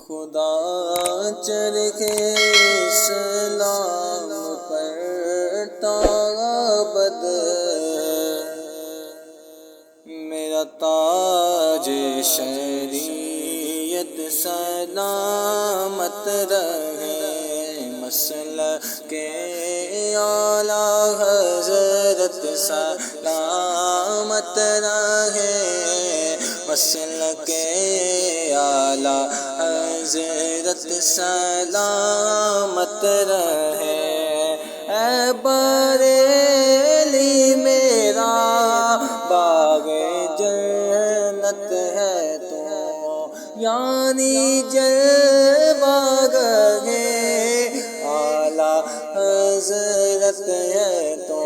خدا چرخے اسلام پر تابد میرا تاج شریعت سلامت رہے مسلک اعلیٰ حضرت سلامت رہے مسلک اعلیٰ حضرت سلامت رہے اے بریلی میرا باغ جنت ہے تو یعنی جلوہ گاہ اعلیٰ حضرت ہے تو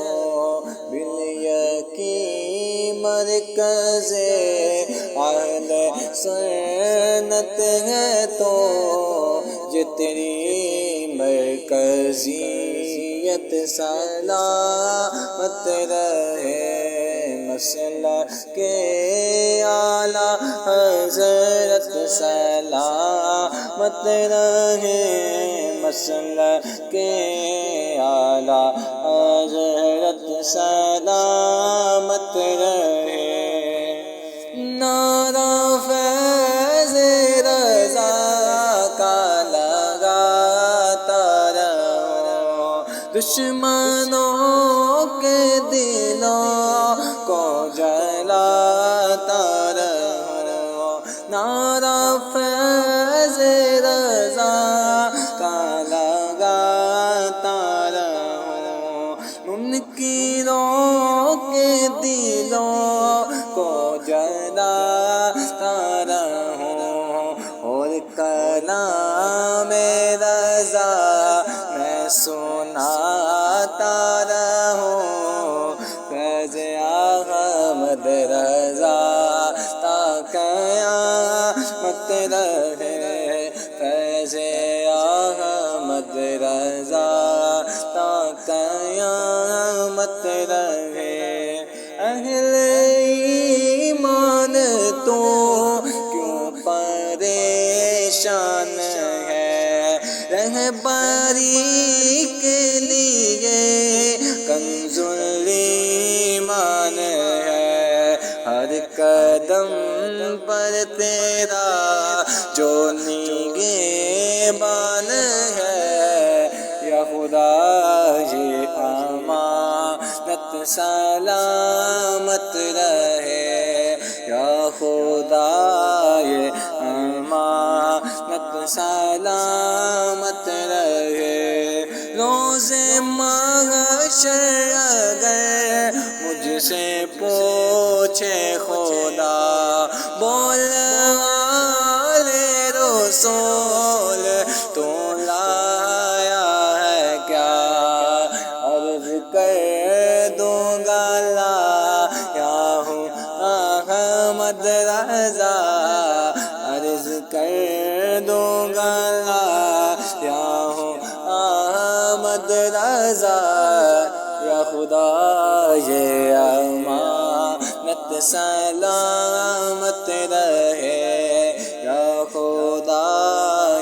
بالیقین مرکز اہل سنت ہے تو یہ تیری مرکزیت سلامت رہے مسلک اعلیٰ حضرت سلامت رہے مسلک اعلیٰ حضرت سلامت رہے نعرہ فیض رضا کا لگاتا رہو دشمنوں کے دلوں کو جلاتا رہو نعرہ فیض رضا کا لگاتا رہو منکروں کے دلوں کو جلاتا رہو اور کلام رضا میں سناتا رہوں فیض احمد رضا تا قیامت رہے فیض احمد رضا تا قیامت رہے اہل ایمان تو کیوں پریشان ہے رہبری کے لیے کنز ایمان ہے ہر قدم پر تیرا جو نگہبان ہے یا خدا یہ امانت سلامت رہے یا خدا یہ امانت سلامت رہے روز محشر اگر مجھ سے پوچھے خدا بول آل رسول تو لایا ہے کیا عرض کر دوں گا لایا ہوں احمد رضا عرض کر دوں گا لایا ہوں احمد رضا یا خدا یہ امانت سلامت رہے یا خدا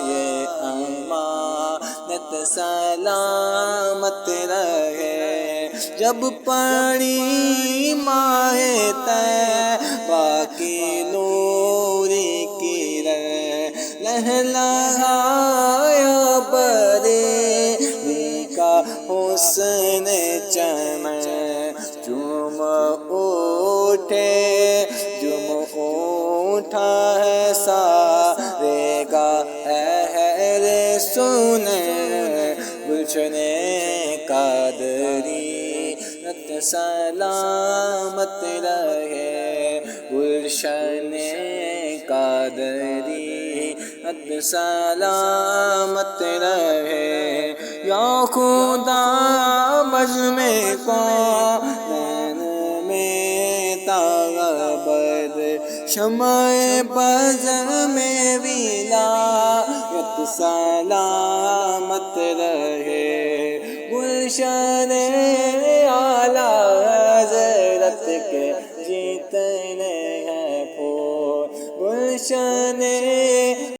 یہ امانت سلامت رہے جب پڑی ماہ طیبہ کی نوری کرن لہلہایا بریلی کا حسن چمن جم اٹھا ہے سارے کا اہل سنت گلشن قادریت سلامت رہے گلشن قادریت سلامت رہے یا خدا بزم کون میں تابد شمع بزم ولایت سلامت رہے